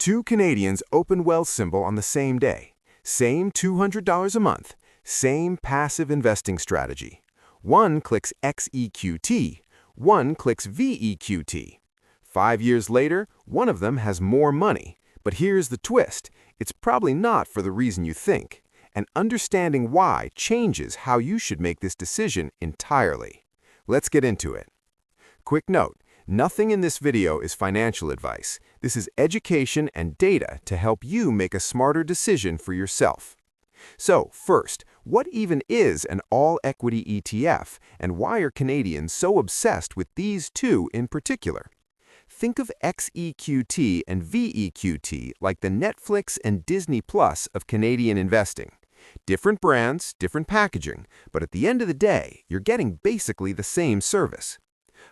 Two Canadians opened Wells symbol on the same day. Same $200 a month. Same passive investing strategy. One clicks XEQT. One clicks VEQT. 5 years later, one of them has more money. But here's the twist. It's probably not for the reason you think. And understanding why changes how you should make this decision entirely. Let's get into it. Quick note, nothing in this video is financial advice. This is education and data to help you make a smarter decision for yourself. So, first, what even is an all-equity ETF, and why are Canadians so obsessed with these two in particular? Think of XEQT and VEQT like the Netflix and Disney Plus of Canadian investing. Different brands, different packaging, but at the end of the day, you're getting basically the same service.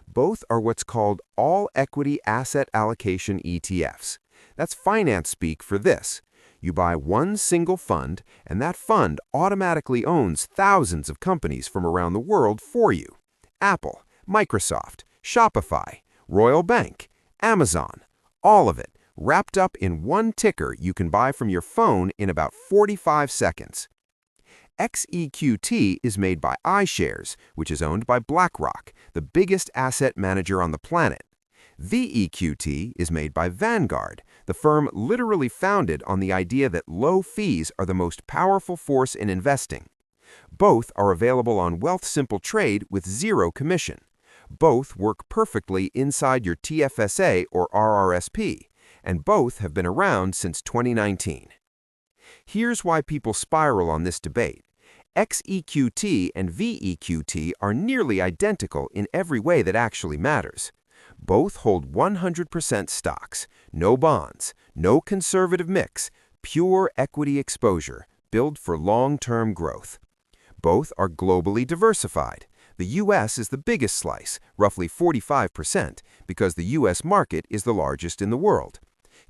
Both are what's called all-equity asset allocation ETFs. That's finance speak for this. You buy one single fund, and that fund automatically owns thousands of companies from around the world for you. Apple, Microsoft, Shopify, Royal Bank, Amazon, all of it, wrapped up in one ticker you can buy from your phone in about 45 seconds. XEQT is made by iShares, which is owned by BlackRock, the biggest asset manager on the planet. VEQT is made by Vanguard, the firm literally founded on the idea that low fees are the most powerful force in investing. Both are available on Wealthsimple Trade with zero commission. Both work perfectly inside your TFSA or RRSP, and both have been around since 2019. Here's why people spiral on this debate. XEQT and VEQT are nearly identical in every way that actually matters. Both hold 100% stocks, no bonds, no conservative mix, pure equity exposure, built for long-term growth. Both are globally diversified. The U.S. is the biggest slice, roughly 45%, because the U.S. market is the largest in the world.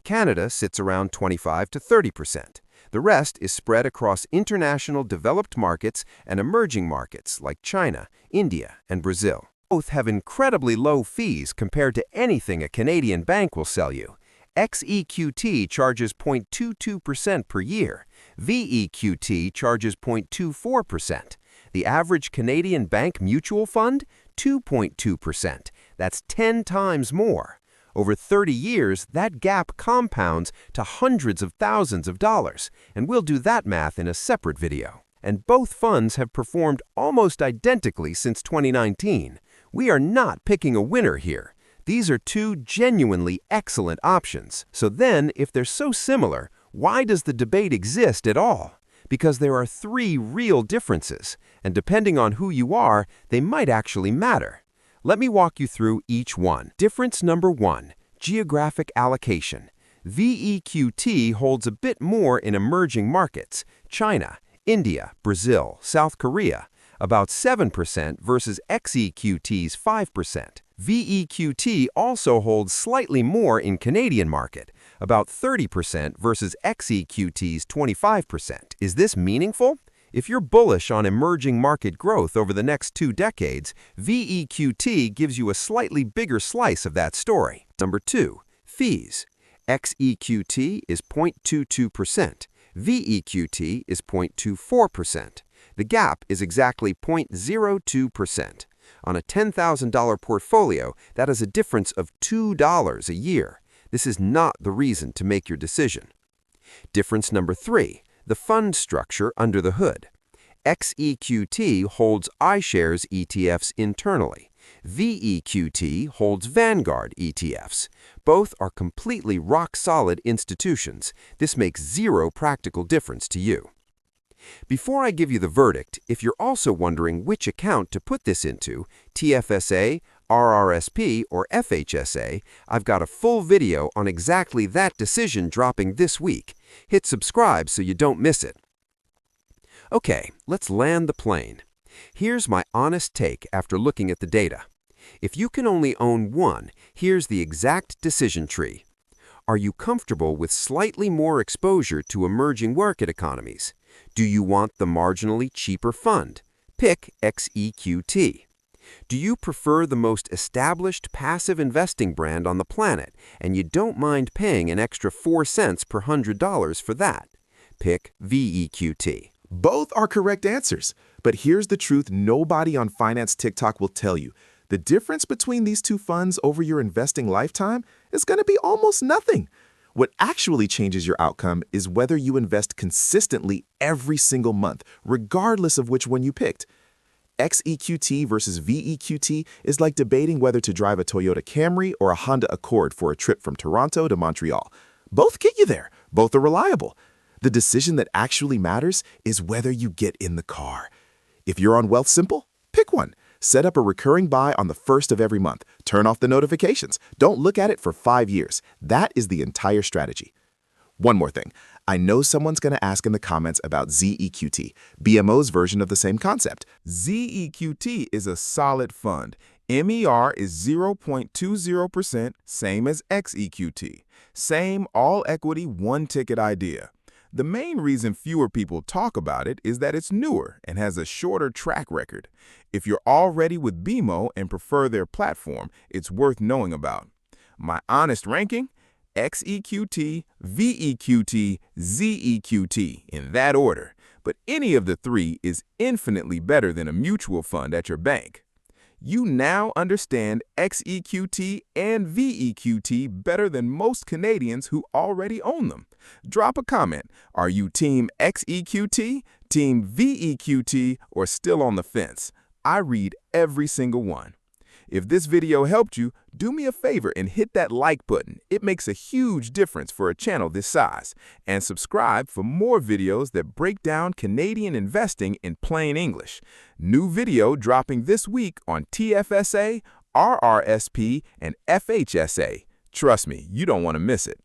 Canada sits around 25 to 30%. The rest is spread across international developed markets and emerging markets like China, India, and Brazil. Both have incredibly low fees compared to anything a Canadian bank will sell you. XEQT charges 0.22% per year. VEQT charges 0.24%. The average Canadian bank mutual fund? 2.2%. That's 10 times more. Over 30 years, that gap compounds to hundreds of thousands of dollars, and we'll do that math in a separate video. And both funds have performed almost identically since 2019. We are not picking a winner here. These are two genuinely excellent options. So then, if they're so similar, why does the debate exist at all? Because there are three real differences, and depending on who you are, they might actually matter. Let me walk you through each one. Difference number 1, geographic allocation. VEQT holds a bit more in emerging markets, China, India, Brazil, South Korea, about 7% versus XEQT's 5%. VEQT also holds slightly more in Canadian market, about 30% versus XEQT's 25%. Is this meaningful? If you're bullish on emerging market growth over the next 2 decades, VEQT gives you a slightly bigger slice of that story. Number 2, fees. XEQT is 0.22%. VEQT is 0.24%. The gap is exactly 0.02%. On a $10,000 portfolio, that is a difference of $2 a year. This is not the reason to make your decision. Difference number 3, the fund structure under the hood. XEQT holds iShares ETFs internally. VEQT holds Vanguard ETFs. Both are completely rock-solid institutions. This makes zero practical difference to you. Before I give you the verdict, if you're also wondering which account to put this into, TFSA, RRSP, or FHSA, I've got a full video on exactly that decision dropping this week. Hit subscribe so you don't miss it. Okay, let's land the plane. Here's my honest take after looking at the data. If you can only own one, here's the exact decision tree. Are you comfortable with slightly more exposure to emerging market economies? Do you want the marginally cheaper fund? Pick XEQT. Do you prefer the most established passive investing brand on the planet, and you don't mind paying an extra 4 cents per $100 for that? Pick VEQT. Both are correct answers. But here's the truth nobody on Finance TikTok will tell you. The difference between these two funds over your investing lifetime is going to be almost nothing. What actually changes your outcome is whether you invest consistently every single month, regardless of which one you picked. XEQT versus VEQT is like debating whether to drive a Toyota Camry or a Honda Accord for a trip from Toronto to Montreal. Both get you there. Both are reliable. The decision that actually matters is whether you get in the car. If you're on Wealthsimple, pick one. Set up a recurring buy on the first of every month. Turn off the notifications. Don't look at it for 5 years. That is the entire strategy. One more thing. I know someone's going to ask in the comments about ZEQT, BMO's version of the same concept. ZEQT is a solid fund. MER is 0.20%, same as XEQT. Same all-equity, one-ticket idea. The main reason fewer people talk about it is that it's newer and has a shorter track record. If you're already with BMO and prefer their platform, it's worth knowing about. My honest ranking? XEQT, VEQT, ZEQT, in that order. But any of the three is infinitely better than a mutual fund at your bank. You now understand XEQT and VEQT better than most Canadians who already own them. Drop a comment. Are you Team XEQT, Team VEQT, or still on the fence? I read every single one. If this video helped you, do me a favor and hit that like button. It makes a huge difference for a channel this size. And subscribe for more videos that break down Canadian investing in plain English. New video dropping this week on TFSA, RRSP, and FHSA. Trust me, you don't want to miss it.